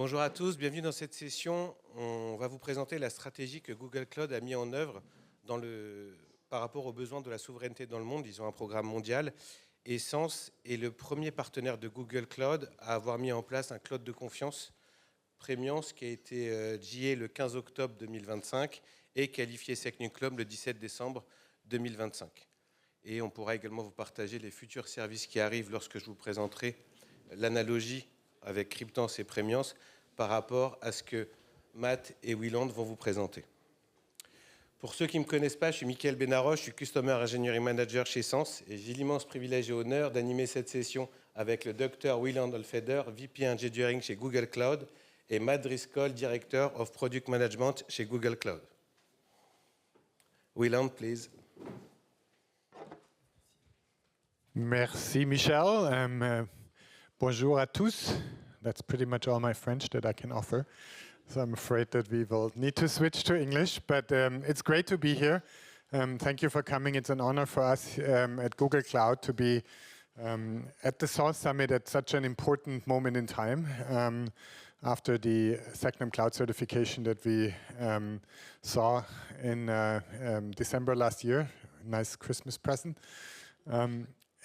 Bonjour à tous, bienvenue dans cette session. On va vous présenter la stratégie que Google Cloud a mis en œuvre par rapport aux besoins de la souveraineté dans le monde. Ils ont un programme mondial. Essence est le premier partenaire de Google Cloud à avoir mis en place un cloud de confiance premium qui a été GA le 15 octobre 2025 et qualifié SecNumCloud le 17 décembre 2025. Et on pourra également vous partager les futurs services qui arrivent lorsque je vous présenterai l'analogie avec Cryptance et Premiance par rapport à ce que Matt et Wieland vont vous présenter. Pour ceux qui ne me connaissent pas, je suis Benaroch, je suis Customer Engineering Manager chez Sens et j'ai l'immense privilège et honneur d'animer cette session avec le Dr Wieland Holfelder, VP Engineering chez Google Cloud et Matt Driscoll, Director of Product Management chez Google Cloud. Wieland, please. Merci, Michel. Bonjour à tous. That's pretty much all my French that I can offer. So I'm afraid that we will need to switch to English, but it's great to be here. Thank you for coming. It's an honor for us at Google Cloud to be at the Source Summit at such an important moment in time after the SecNumCloud certification that we saw in December last year. Nice Christmas present.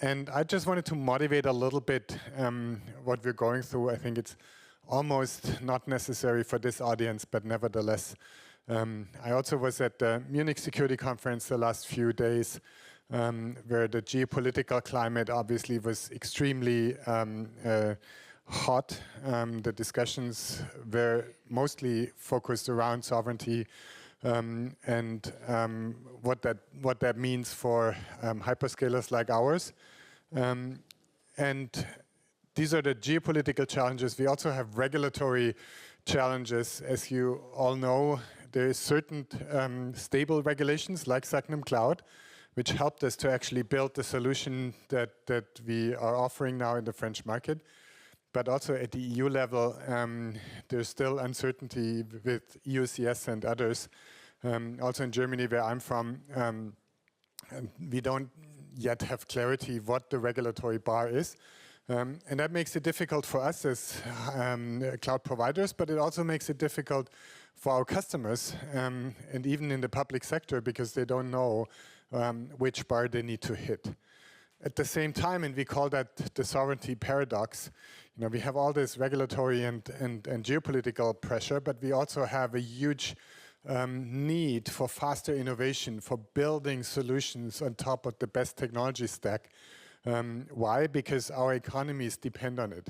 And I just wanted to motivate a little bit what we're going through. I think it's almost not necessary for this audience, but nevertheless. I also was at the Munich Security Conference the last few days, where the geopolitical climate obviously was extremely hot. The discussions were mostly focused around sovereignty and what that means for hyperscalers like ours. And these are the geopolitical challenges. We also have regulatory challenges. As you all know, there is certain stable regulations like SecNumCloud, which helped us to actually build the solution that we are offering now in the French market. But also at the EU level, there's still uncertainty with EUCS and others. Also in Germany, where I'm from, we don't yet have clarity what the regulatory bar is. And that makes it difficult for us as cloud providers, but it also makes it difficult for our customers and even in the public sector because they don't know which bar they need to hit. At the same time, and we call that the sovereignty paradox, you know, we have all this regulatory and geopolitical pressure, but we also have a huge need for faster innovation, for building solutions on top of the best technology stack. Why? Because our economies depend on it.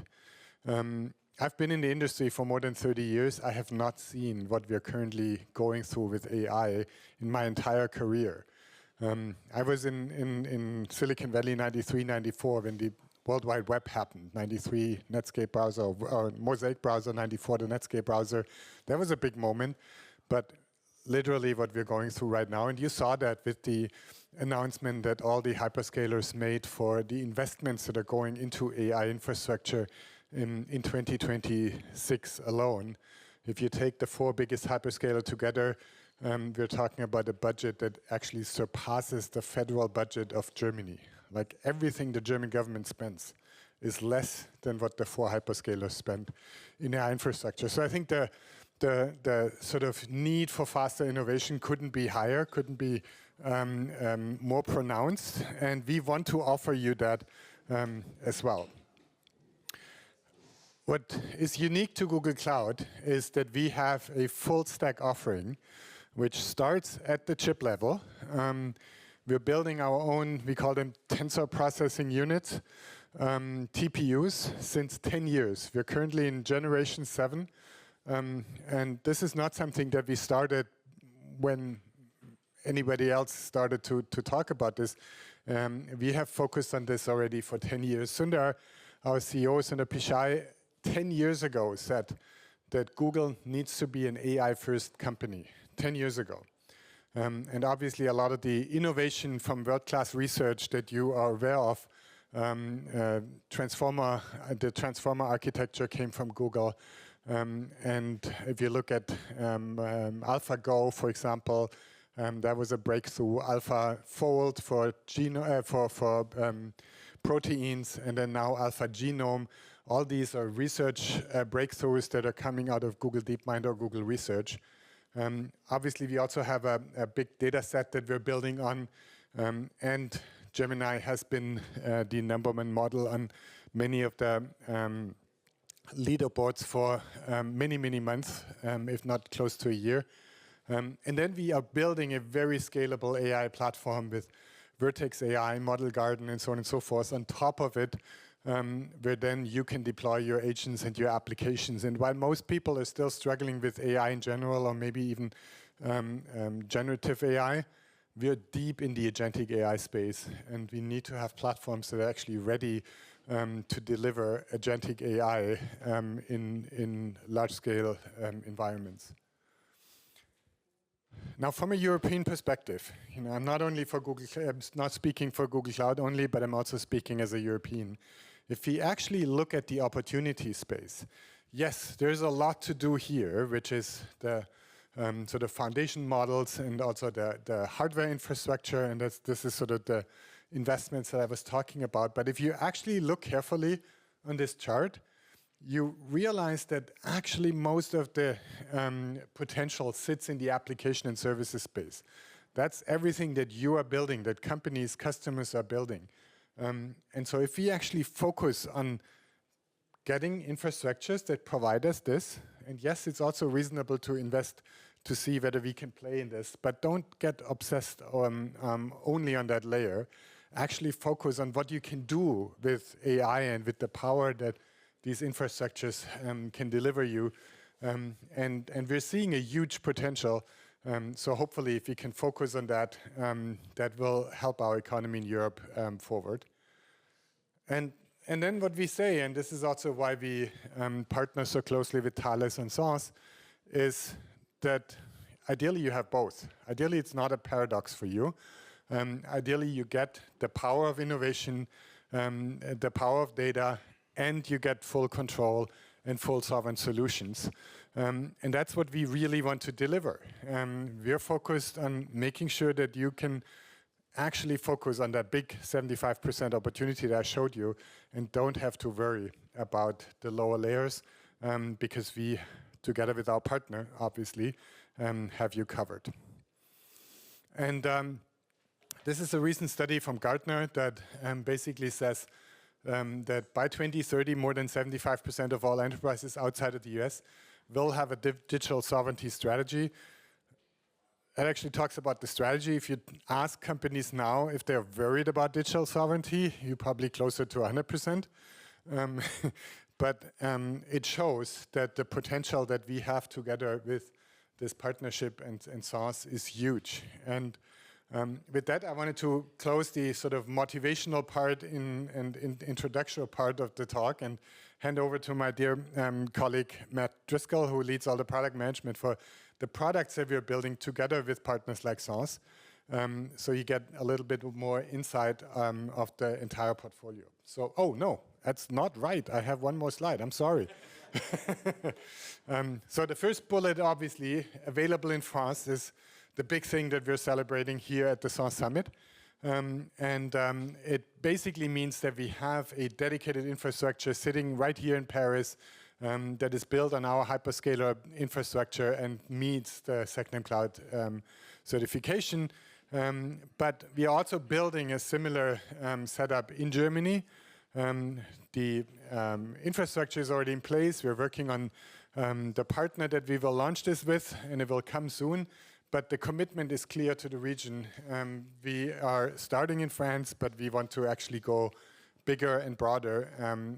I've been in the industry for more than 30 years. I have not seen what we are currently going through with AI in my entire career. I was in Silicon Valley 93, 94 when the World Wide Web happened. 93 Netscape browser, or Mosaic browser, 94 the Netscape browser. That was a big moment, but literally what we're going through right now. And you saw that with the announcement that all the hyperscalers made for the investments that are going into AI infrastructure in 2026 alone. If you take the 4 biggest hyperscalers together, we're talking about a budget that actually surpasses the federal budget of Germany. Like everything the German government spends is less than what the 4 hyperscalers spend in AI infrastructure. So I think the sort of need for faster innovation couldn't be higher, couldn't be more pronounced, and we want to offer you that as well. What is unique to Google Cloud is that we have a full stack offering which starts at the chip level. We're building our own, we call them tensor processing units, TPUs, since 10 years. We're currently in generation 7. And this is not something that we started when anybody else started to talk about this. We have focused on this already for 10 years. Sundar, our CEO, Sundar Pichai, 10 years ago said that Google needs to be an AI-first company, 10 years ago. And obviously a lot of the innovation from world-class research that you are aware of, the transformer architecture came from Google. And if you look at AlphaGo, for example, that was a breakthrough. AlphaFold for proteins, and then now AlphaGenome. all these are research breakthroughs that are coming out of Google DeepMind or Google Research. Obviously, we also have a big data set that we're building on, and Gemini has been the #1 model on many of the leaderboards for many, many months, if not close to a year. And then we are building a very scalable AI platform with Vertex AI, Model Garden, and so on and so forth. On top of it, where then you can deploy your agents and your applications. And while most people are still struggling with AI in general, or maybe even generative AI, we're deep in the agentic AI space, and we need to have platforms that are actually ready to deliver agentic AI in large-scale environments. Now, from a European perspective, I'm not only for Google, I'm not speaking for Google Cloud only, but I'm also speaking as a European. If we actually look at the opportunity space, yes, there's a lot to do here, which is the sort of foundation models and also the hardware infrastructure, and this is sort of the investments that I was talking about. But if you actually look carefully on this chart, you realize that actually most of the potential sits in the application and services space. That's everything that you are building, that companies, customers are building. And so if we actually focus on getting infrastructures that provide us this, and yes, it's also reasonable to invest to see whether we can play in this, but don't get obsessed only on that layer. Actually focus on what you can do with AI and with the power that these infrastructures can deliver you. And we're seeing a huge potential. So hopefully if we can focus on that, that will help our economy in Europe forward. And then what we say, and this is also why we partner so closely with Thales and SaaS, is that ideally you have both. Ideally it's not a paradox for you. Ideally you get the power of innovation, the power of data, and you get full control and full sovereign solutions. And that's what we really want to deliver. We're focused on making sure that you can actually focus on that big 75% opportunity that I showed you and don't have to worry about the lower layers because we, together with our partner, obviously, have you covered. And this is a recent study from Gartner that basically says that by 2030, more than 75% of all enterprises outside of the US will have a digital sovereignty strategy. It actually talks about the strategy. If you ask companies now if they're worried about digital sovereignty, you're probably closer to 100%. But it shows that the potential that we have together with this partnership and SaaS is huge. And with that, I wanted to close the sort of motivational part and introductory part of the talk and hand over to my dear colleague, Matt Driscoll, who leads all the product management for the products that we're building together with partners like SaaS. So you get a little bit more insight of the entire portfolio. So, oh no, that's not right. I have one more slide. I'm sorry. So the first bullet, obviously, available in France is the big thing that we're celebrating here at the SaaS Summit. It basically means that we have a dedicated infrastructure sitting right here in Paris that is built on our hyperscaler infrastructure and meets the SecNumCloud certification. But we are also building a similar setup in Germany. The infrastructure is already in place. We're working on the partner that we will launch this with, and it will come soon. But the commitment is clear to the region. We are starting in France, but we want to actually go bigger and broader.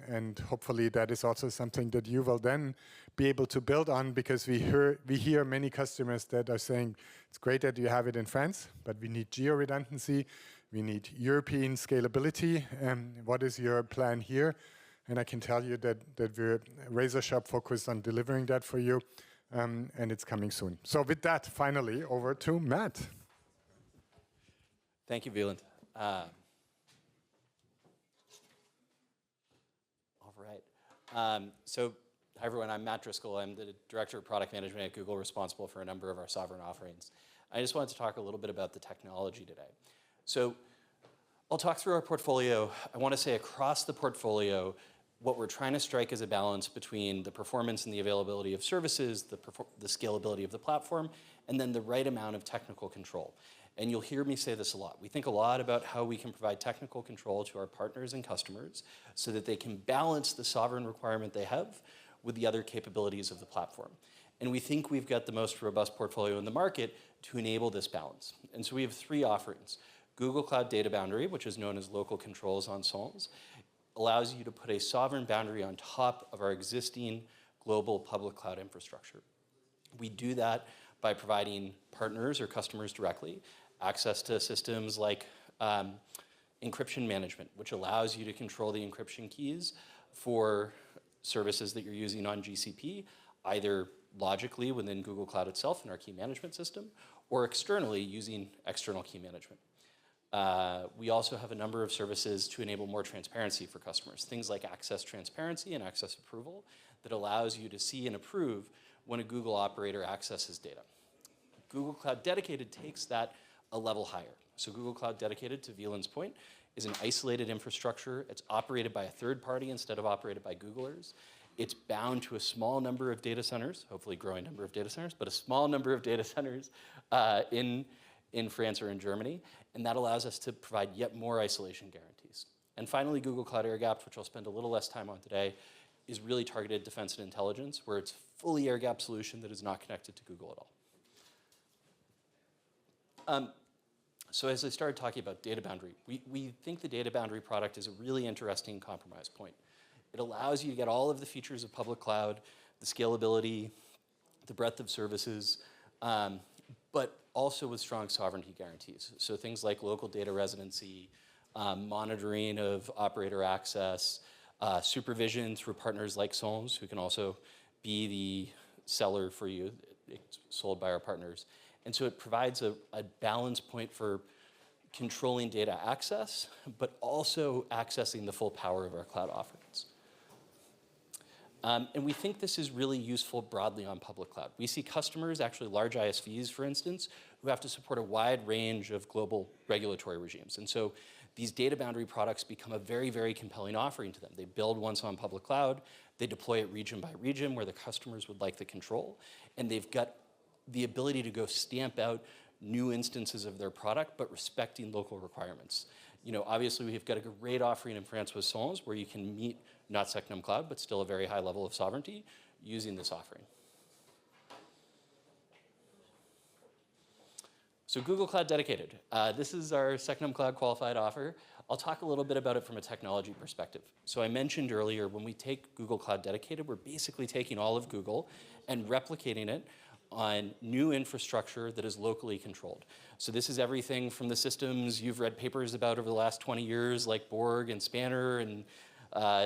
And hopefully that is also something that you will then be able to build on, because we hear many customers that are saying, it's great that you have it in France, but we need geo-redundancy. We need European scalability. What is your plan here? And I can tell you that we're razor-sharp focused on delivering that for you. And it's coming soon. So with that, finally, over to Matt. Thank you, Wieland. All right. So, hi, everyone. I'm Matt Driscoll. I'm the Director of Product Management at Google, responsible for a number of our sovereign offerings. I just wanted to talk a little bit about the technology today. So I'll talk through our portfolio. I want to say across the portfolio, what we're trying to strike is a balance between the performance and the availability of services, the scalability of the platform, and then the right amount of technical control. And you'll hear me say this a lot. We think a lot about how we can provide technical control to our partners and customers so that they can balance the sovereign requirement they have with the other capabilities of the platform. And we think we've got the most robust portfolio in the market to enable this balance. And so we have 3 offerings. Google Cloud Data Boundary, which is known as local controls on Sans, allows you to put a sovereign boundary on top of our existing global public cloud infrastructure. We do that by providing partners or customers directly access to systems like encryption management, which allows you to control the encryption keys for services that you're using on GCP, either logically within Google Cloud itself in our key management system, or externally using external key management. We also have a number of services to enable more transparency for customers, things like access transparency and access approval that allows you to see and approve when a Google operator accesses data. Google Cloud Dedicated takes that a level higher. So Google Cloud Dedicated, to Wieland's point, is an isolated infrastructure. It's operated by a third party instead of operated by Googlers. It's bound to a small number of data centers, hopefully a growing number of data centers, but a small number of data centers in France or in Germany. And that allows us to provide yet more isolation guarantees. And finally, Google Cloud Air-Gapped, which I'll spend a little less time on today, is really targeted defense and intelligence, where it's a fully air-gapped solution that is not connected to Google at all. So as I started talking about data boundary, we think the data boundary product is a really interesting compromise point. It allows you to get all of the features of public cloud, the scalability, the breadth of services, but also with strong sovereignty guarantees. So things like local data residency, monitoring of operator access, supervision through partners like Sans, who can also be the seller for you. It's sold by our partners. And so it provides a balance point for controlling data access, but also accessing the full power of our cloud offerings. And we think this is really useful broadly on public cloud. We see customers, actually large ISVs, for instance, who have to support a wide range of global regulatory regimes. And so these data boundary products become a very, very compelling offering to them. They build once on public cloud, they deploy it region by region where the customers would like the control, and they've got the ability to go stamp out new instances of their product, but respecting local requirements. You know, obviously we've got a great offering in France with Sans, where you can meet not SecNumCloud, but still a very high level of sovereignty using this offering. So Google Cloud Dedicated. This is our SecNumCloud qualified offer. I'll talk a little bit about it from a technology perspective. So I mentioned earlier, when we take Google Cloud Dedicated, we're basically taking all of Google and replicating it on new infrastructure that is locally controlled. So this is everything from the systems you've read papers about over the last 20 years, like Borg and Spanner and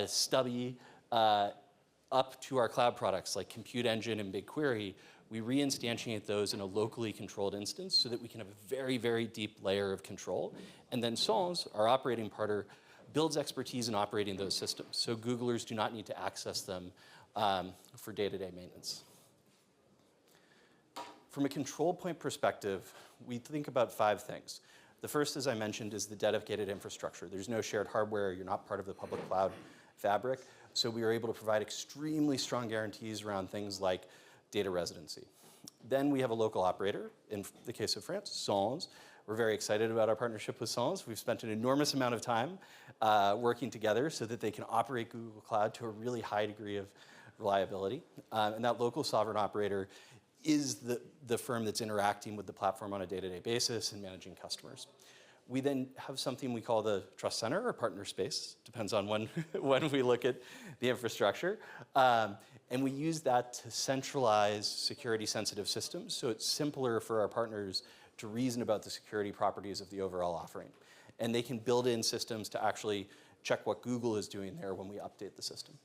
Stubby, up to our cloud products like Compute Engine and BigQuery. We reinstantiate those in a locally controlled instance so that we can have a very, very deep layer of control. And then Sans, our operating partner, builds expertise in operating those systems, so Googlers do not need to access them for day-to-day maintenance. From a control point perspective, we think about 5 things. The first, as I mentioned, is the dedicated infrastructure. There's no shared hardware. You're not part of the public cloud fabric. So we are able to provide extremely strong guarantees around things like data residency. Then we have a local operator. In the case of France, Sans. We're very excited about our partnership with Sans. We've spent an enormous amount of time working together so that they can operate Google Cloud to a really high degree of reliability. And that local sovereign operator is the firm that's interacting with the platform on a day-to-day basis and managing customers. We then have something we call the trust center or partner space, depends on when we look at the infrastructure. And we use that to centralize security-sensitive systems, so it's simpler for our partners to reason about the security properties of the overall offering. And they can build in systems to actually check what Google is doing there when we update the system.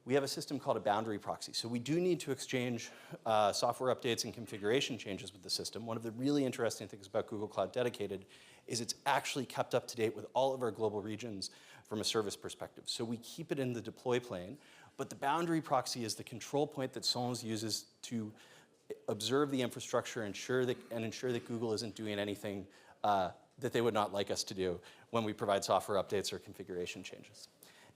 We have a system called a boundary proxy. So we do need to exchange software updates and configuration changes with the system. One of the really interesting things about Google Cloud Dedicated is it's actually kept up to date with all of our global regions from a service perspective. So we keep it in the deploy plane, but the boundary proxy is the control point that Sans uses to observe the infrastructure and ensure that Google isn't doing anything that they would not like us to do when we provide software updates or configuration changes.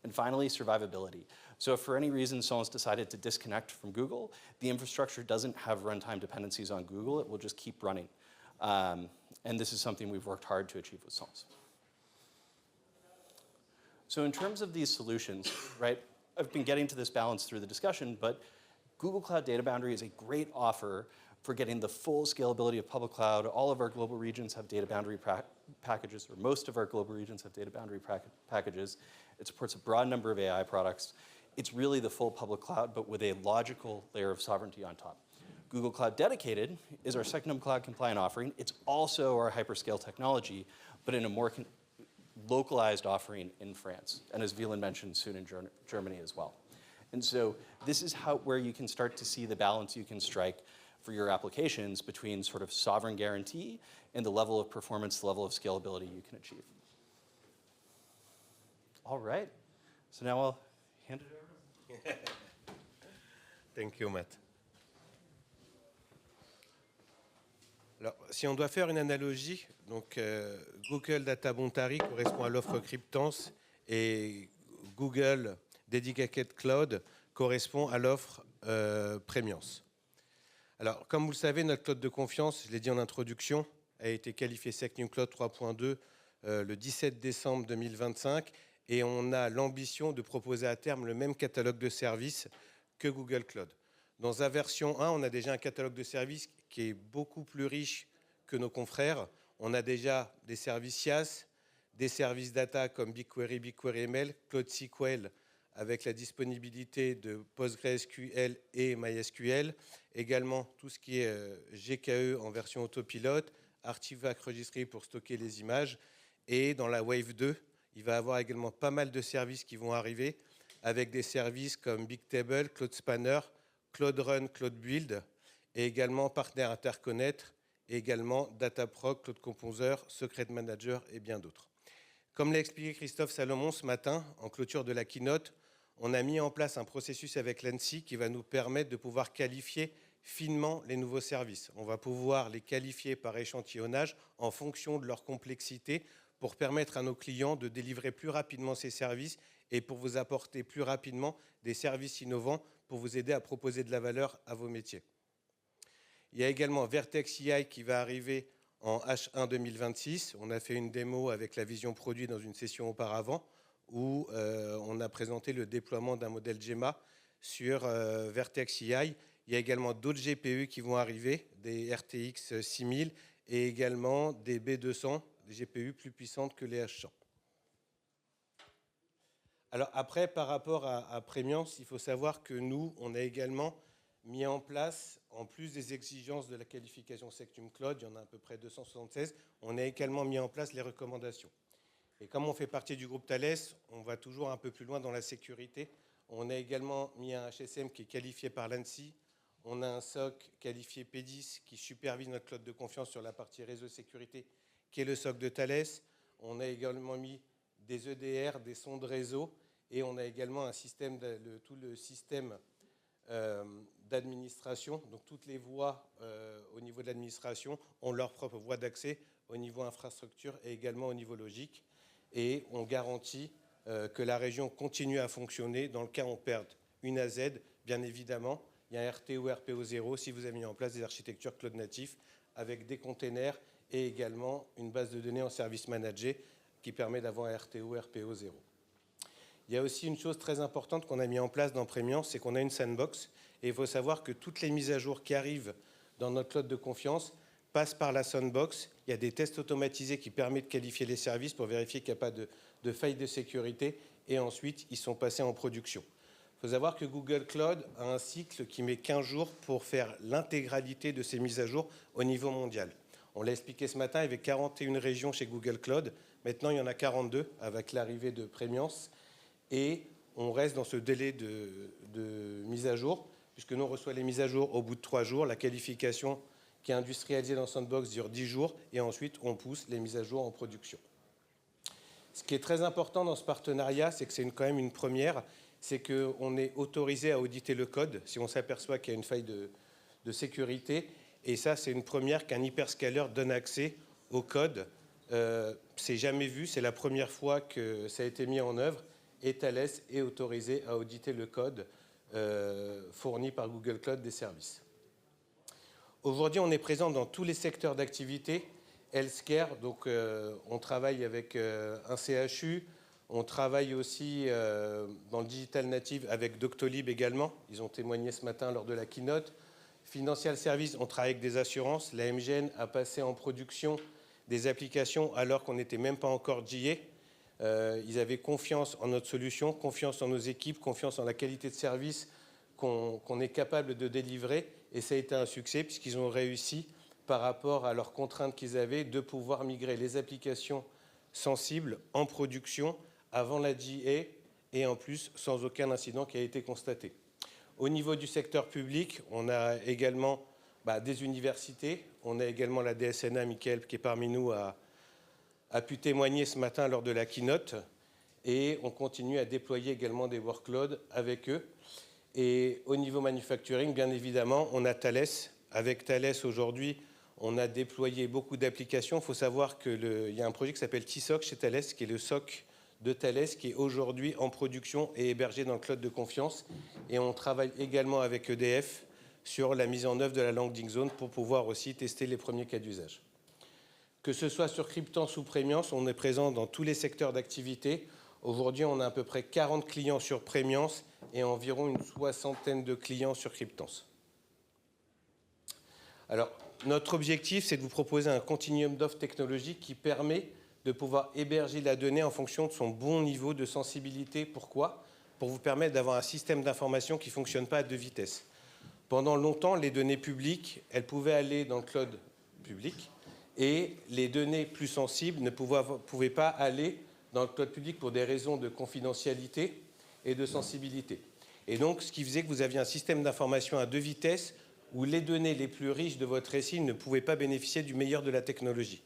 And finally, survivability. So if for any reason someone's decided to disconnect from Google, the infrastructure doesn't have runtime dependencies on Google. It will just keep running. And this is something we've worked hard to achieve with Sans. So in terms of these solutions, right, I've been getting to this balance through the discussion, but Google Cloud Data Boundary is a great offer for getting the full scalability of public cloud. All of our global regions have data boundary packages, or most of our global regions have data boundary packages. It supports a broad number of AI products. It's really the full public cloud, but with a logical layer of sovereignty on top. Google Cloud Dedicated is our SecNumCloud compliant offering. It's also our hyperscale technology, but in a more localized offering in France, and as Wieland mentioned, soon in Germany as well. And so this is where you can start to see the balance you can strike for your applications between sort of sovereign guarantee and the level of performance, the level of scalability you can achieve. All right, so now I'll hand it over. Thank you, Matt. Alors, si on doit faire une analogie, donc Google Data Boundary correspond à l'offre cryptance et Google Dedicated Cloud correspond à l'offre prémiance. Alors, comme vous le savez, notre cloud de confiance, je l'ai dit en introduction, a été qualifié SecNumCloud 3.2 le 17 décembre 2025 et on a l'ambition de proposer à terme le même catalogue de services que Google Cloud. Dans la version 1, on a déjà un catalogue de services qui est beaucoup plus riche que nos confrères. On a déjà des services SaaS, des services data comme BigQuery, BigQuery ML, Cloud SQL avec la disponibilité de PostgreSQL et MySQL. Également tout ce qui est GKE en version autopilote, Artifact Registry pour stocker les images. Et dans la Wave 2, il va y avoir également pas mal de services qui vont arriver avec des services comme Bigtable, Cloud Spanner, Cloud Run, Cloud Build, et également Partner Interconnect, et également Dataproc, Cloud Composer, Secret Manager et bien d'autres. Comme l'a expliqué Christophe Salomon ce matin, en clôture de la keynote, on a mis en place un processus avec l'ANSSI qui va nous permettre de pouvoir qualifier finement les nouveaux services. On va pouvoir les qualifier par échantillonnage en fonction de leur complexité pour permettre à nos clients de délivrer plus rapidement ces services et pour vous apporter plus rapidement des services innovants pour vous aider à proposer de la valeur à vos métiers. Il y a également Vertex AI qui va arriver en H1 2026. On a fait une démo avec la vision produit dans une session auparavant où on a présenté le déploiement d'un modèle GEMA sur Vertex AI. Il y a également d'autres GPU qui vont arriver, des RTX 6000 et également des B200, des GPU plus puissantes que les H100. Alors après, par rapport à Prémiance, il faut savoir que nous, on a également mis en place, en plus des exigences de la qualification SecNumCloud, il y en a à peu près 276, on a également mis en place les recommandations. Et comme on fait partie du groupe Thales, on va toujours un peu plus loin dans la sécurité. On a également mis un HSM qui est qualifié par l'ANSSI. On a un SOC qualifié P10 qui supervise notre cloud de confiance sur la partie réseau sécurité, qui est le SOC de Thales. On a également mis des EDR, des sondes réseau, et on a également un système, tout le système d'administration. Donc toutes les voies au niveau de l'administration ont leur propre voie d'accès au niveau infrastructure et également au niveau logique. Et on garantit que la région continue à fonctionner dans le cas où on perde une AZ. Bien évidemment, il y a un RTO, RPO 0 si vous avez mis en place des architectures cloud natifs avec des containers et également une base de données en service managé qui permet d'avoir un RTO, RPO 0. Il y a aussi une chose très importante qu'on a mis en place dans Prémiance, c'est qu'on a une sandbox. Et il faut savoir que toutes les mises à jour qui arrivent dans notre cloud de confiance passent par la sandbox. Il y a des tests automatisés qui permettent de qualifier les services pour vérifier qu'il n'y a pas de faille de sécurité. Et ensuite, ils sont passés en production. Il faut savoir que Google Cloud a un cycle qui met 15 jours pour faire l'intégralité de ces mises à jour au niveau mondial. On l'a expliqué ce matin, il y avait 41 régions chez Google Cloud. Maintenant, il y en a 42 avec l'arrivée de Prémiance. Et on reste dans ce délai de mise à jour, puisque nous, on reçoit les mises à jour au bout de 3 jours. La qualification qui est industrialisée dans Sandbox dure 10 jours, et ensuite, on pousse les mises à jour en production. Ce qui est très important dans ce partenariat, c'est que c'est quand même une première, c'est qu'on est autorisé à auditer le code si on s'aperçoit qu'il y a une faille de sécurité. Et ça, c'est une première qu'un hyperscaler donne accès au code. C'est jamais vu, c'est la première fois que ça a été mis en œuvre. et Thales est autorisé à auditer le code fourni par Google Cloud des services. Aujourd'hui, on est présent dans tous les secteurs d'activité. Healthcare, donc on travaille avec un CHU, on travaille aussi dans le digital native avec Doctolib également. Ils ont témoigné ce matin lors de la keynote. Financial Services, on travaille avec des assurances. La MGN a passé en production des applications alors qu'on n'était même pas encore GA. Ils avaient confiance en notre solution, confiance en nos équipes, confiance en la qualité de service qu'on est capable de délivrer. Et ça a été un succès puisqu'ils ont réussi, par rapport à leurs contraintes qu'ils avaient, de pouvoir migrer les applications sensibles en production avant la GA et en plus sans aucun incident qui a été constaté. Au niveau du secteur public, on a également des universités, on a également la DSNA, Mickaël, qui est parmi nous, a pu témoigner ce matin lors de la keynote, et on continue à déployer également des workloads avec eux. Et au niveau manufacturing, bien évidemment, on a Thales. Avec Thales, aujourd'hui, on a déployé beaucoup d'applications. Il faut savoir qu'il y a un projet qui s'appelle T-SOC chez Thales, qui est le SOC de Thales, qui est aujourd'hui en production et hébergé dans le cloud de confiance. Et on travaille également avec EDF sur la mise en œuvre de la landing zone pour pouvoir aussi tester les premiers cas d'usage. Que ce soit sur Cryptance ou Prémiance, on est présent dans tous les secteurs d'activité. Aujourd'hui, on a à peu près 40 clients sur Prémiance et environ une soixantaine de clients sur Cryptance. Alors, notre objectif, c'est de vous proposer un continuum d'offres technologiques qui permet de pouvoir héberger la donnée en fonction de son bon niveau de sensibilité. Pourquoi ? Pour vous permettre d'avoir un système d'information qui ne fonctionne pas à deux vitesses. Pendant longtemps, les données publiques, elles pouvaient aller dans le cloud public et les données plus sensibles ne pouvaient pas aller dans le cloud public pour des raisons de confidentialité et de sensibilité. Et donc, ce qui faisait que vous aviez un système d'information à deux vitesses où les données les plus riches de votre récit ne pouvaient pas bénéficier du meilleur de la technologie.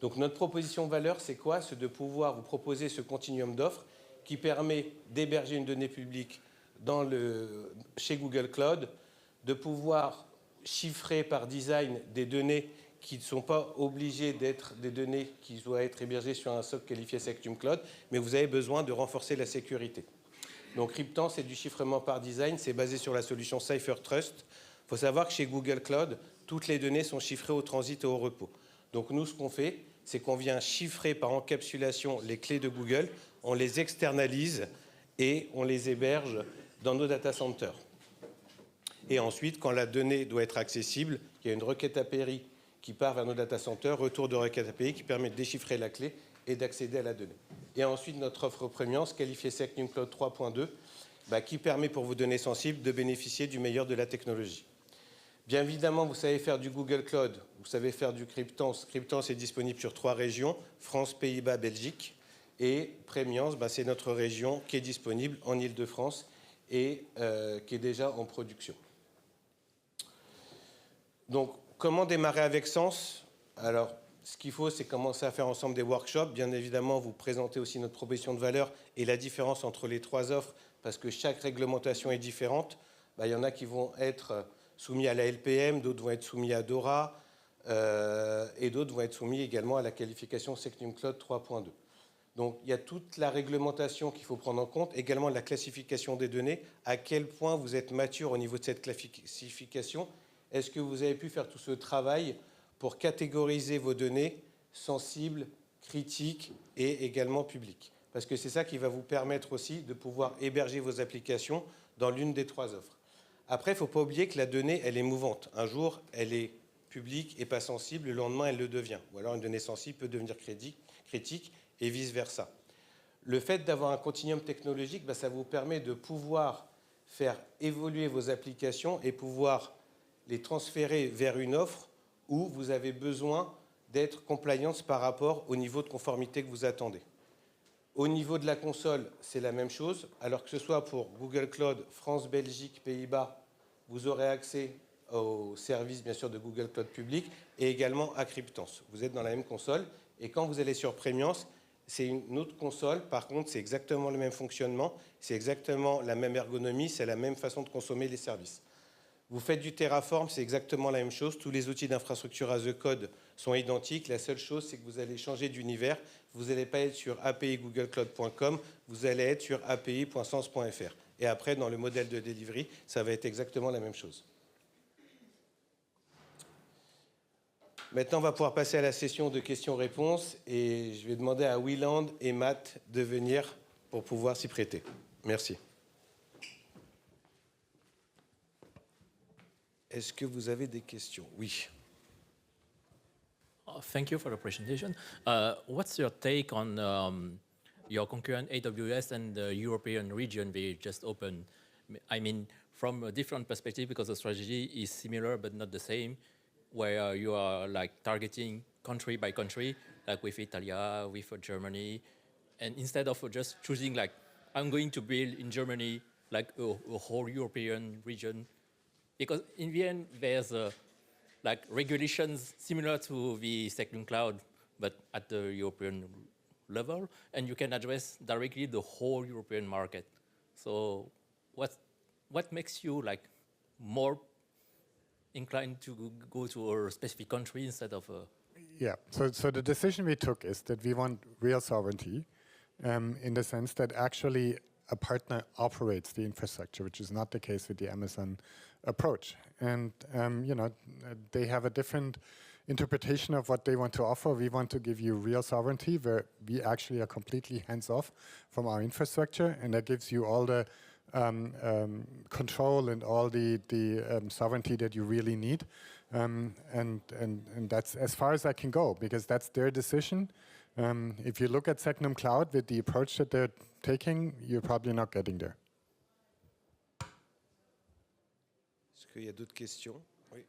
Donc notre proposition de valeur, c'est quoi? C'est de pouvoir vous proposer ce continuum d'offres qui permet d'héberger une donnée publique chez Google Cloud, de pouvoir chiffrer par design des données qui ne sont pas obligées d'être des données qui doivent être hébergées sur un socle qualifié SecNumCloud, mais vous avez besoin de renforcer la sécurité. Donc Cryptant, c'est du chiffrement par design, c'est basé sur la solution CipherTrust. Il faut savoir que chez Google Cloud, toutes les données sont chiffrées au transit et au repos. Donc nous, ce qu'on fait, c'est qu'on vient chiffrer par encapsulation les clés de Google, on les externalise et on les héberge dans nos data centers. Et ensuite, quand la donnée doit être accessible, il y a une requête API qui part vers nos data centers, retour de requête API qui permet de déchiffrer la clé et d'accéder à la donnée. Et ensuite, notre offre premium, qualifiée SecNumCloud 3.2, qui permet pour vos données sensibles de bénéficier du meilleur de la technologie. Bien évidemment, vous savez faire du Google Cloud, vous savez faire du Cryptance. Cryptance est disponible sur 3 régions, France, Pays-Bas, Belgique. Et Prémiance, c'est notre région qui est disponible en Île-de-France et qui est déjà en production. Donc, comment démarrer avec sens? Alors, ce qu'il faut, c'est commencer à faire ensemble des workshops. Bien évidemment, vous présentez aussi notre proposition de valeur et la différence entre les 3 offres, parce que chaque réglementation est différente. Il y en a qui vont être soumis à la LPM, d'autres vont être soumis à DORA, et d'autres vont être soumis également à la qualification SecNumCloud 3.2. Donc, il y a toute la réglementation qu'il faut prendre en compte, également la classification des données, à quel point vous êtes mature au niveau de cette classification. Est-ce que vous avez pu faire tout ce travail pour catégoriser vos données sensibles, critiques et également publiques? Parce que c'est ça qui va vous permettre aussi de pouvoir héberger vos applications dans l'une des 3 offres. Après, il ne faut pas oublier que la donnée, elle est mouvante. Un jour, elle est publique et pas sensible, le lendemain, elle le devient. Ou alors, une donnée sensible peut devenir critique et vice-versa. Le fait d'avoir un continuum technologique, ça vous permet de pouvoir faire évoluer vos applications et pouvoir les transférer vers une offre où vous avez besoin d'être compliance par rapport au niveau de conformité que vous attendez. Au niveau de la console, c'est la même chose. Alors que ce soit pour Google Cloud, France, Belgique, Pays-Bas, vous aurez accès aux services, bien sûr, de Google Cloud public et également à Cryptance. Vous êtes dans la même console. Et quand vous allez sur Prémiance, c'est une autre console. Par contre, c'est exactement le même fonctionnement, c'est exactement la même ergonomie, c'est la même façon de consommer les services. Vous faites du Terraform, c'est exactement la même chose. Tous les outils d'infrastructure as a code sont identiques. La seule chose, c'est que vous allez changer d'univers. Vous n'allez pas être sur api-googlecloud.com, vous allez être sur api.sens.fr. Et après, dans le modèle de delivery, ça va être exactement la même chose. Maintenant, on va pouvoir passer à la session de questions-réponses. Et je vais demander à Wieland et Matt de venir pour pouvoir s'y prêter. Merci. Est-ce que vous avez des questions? Oui. Thank you for the presentation. What's your take on your concurrent AWS and the European region they just opened? I mean, from a different perspective, because the strategy is similar but not the same, where you are like targeting country by country, like with Italia, with Germany, and instead of just choosing like, I'm going to build in Germany like a whole European region, because in the end, there's like regulations similar to the SecNumCloud, but at the European level, and you can address directly the whole European market. So what makes you like more inclined to go to a specific country instead of a... Yeah, so the decision we took is that we want real sovereignty in the sense that actually a partner operates the infrastructure, which is not the case with the Amazon approach. And you know, they have a different interpretation of what they want to offer. We want to give you real sovereignty, where we actually are completely hands-off from our infrastructure, and that gives you all the control and all the sovereignty that you really need. And that's as far as I can go, because that's their decision. If you look at SecNumCloud with the approach that they're taking, you're probably not getting there. Est-ce qu'il y a d'autres questions? Oui.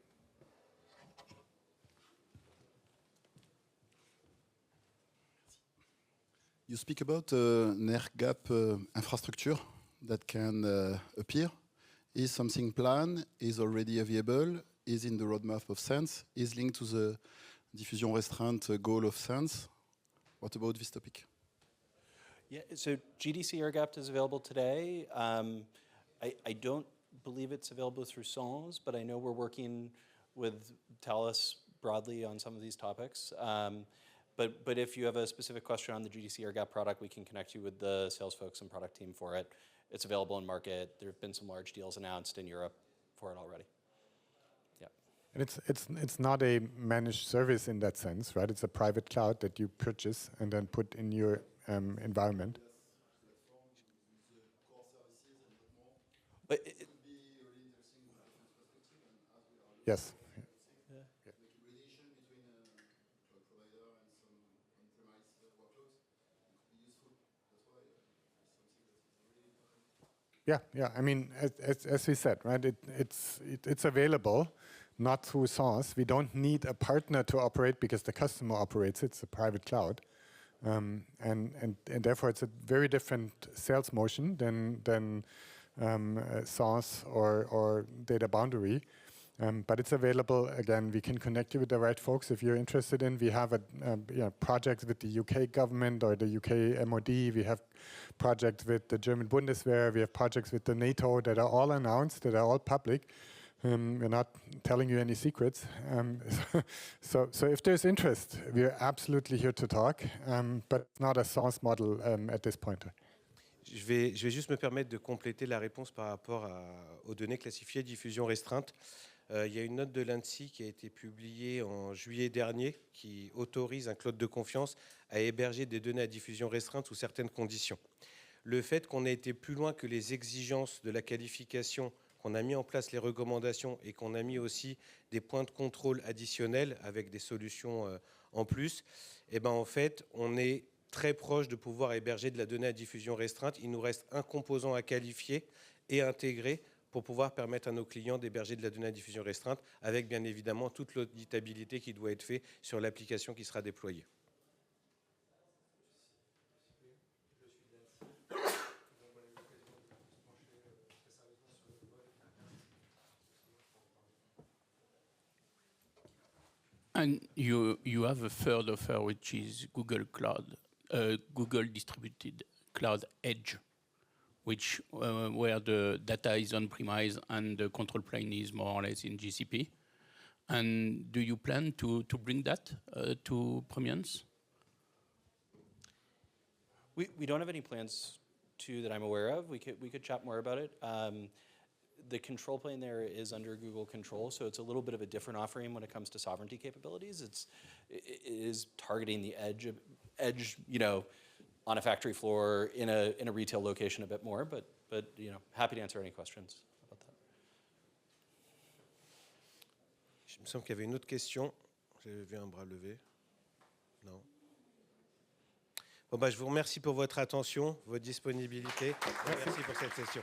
You speak about an air gap infrastructure that can appear. Is something planned, is already available, is in the roadmap of Sense, is linked to the diffusion restreint goal of Sense? What about this topic? Yeah, so GDC air gap is available today. I don't believe it's available through Sens, but I know we're working with Thales broadly on some of these topics. But if you have a specific question on the GDC air gap product, we can connect you with the sales folks and product team for it. It's available in market. There have been some large deals announced in Europe for it already. Yeah. And it's not a managed service in that sense, right? It's a private cloud that you purchase and then put in your environment. But Yes. Yeah. I mean, as we said, right? It's available, not through Sens. We don't need a partner to operate because the customer operates. It's a private cloud, and therefore it's a very different sales motion than Sens or Data Boundary. But it's available. Again, we can connect you with the right folks if you're interested in. We have projects with the UK government or the UK MOD. We have projects with the German Bundeswehr. We have projects with the NATO that are all announced, that are all public. We're not telling you any secrets. So if there's interest, we're absolutely here to talk. But it's not a SaaS model at this point. Je vais juste me permettre de compléter la réponse par rapport aux données classifiées diffusion restreinte. Il y a une note de l'ANSSI qui a été publiée en juillet dernier qui autorise un cloud de confiance à héberger des données à diffusion restreinte sous certaines conditions. Le fait qu'on ait été plus loin que les exigences de la qualification, qu'on a mis en place les recommandations et qu'on a mis aussi des points de contrôle additionnels avec des solutions en plus, et ben en fait, on est très proche de pouvoir héberger de la donnée à diffusion restreinte. Il nous reste un composant à qualifier et intégrer pour pouvoir permettre à nos clients d'héberger de la donnée à diffusion restreinte avec bien évidemment toute l'auditabilité qui doit être faite sur l'application qui sera déployée. And you have a third offer, which is Google Cloud, Google Distributed Cloud Edge. which where the data is on-premise and the control plane is more or less in GCP. And do you plan to bring that to Prometheus? We don't have any plans that I'm aware of. We could chat more about it. The control plane there is under Google Control, so it's a little bit of a different offering when it comes to sovereignty capabilities. It is targeting the edge, you know, on a factory floor in a retail location a bit more. But you know, happy to answer any questions about that. Il me semble qu'il y avait une autre question. J'avais vu un bras levé. Non. Bon, bah, je vous remercie pour votre attention, votre disponibilité. Merci pour cette session.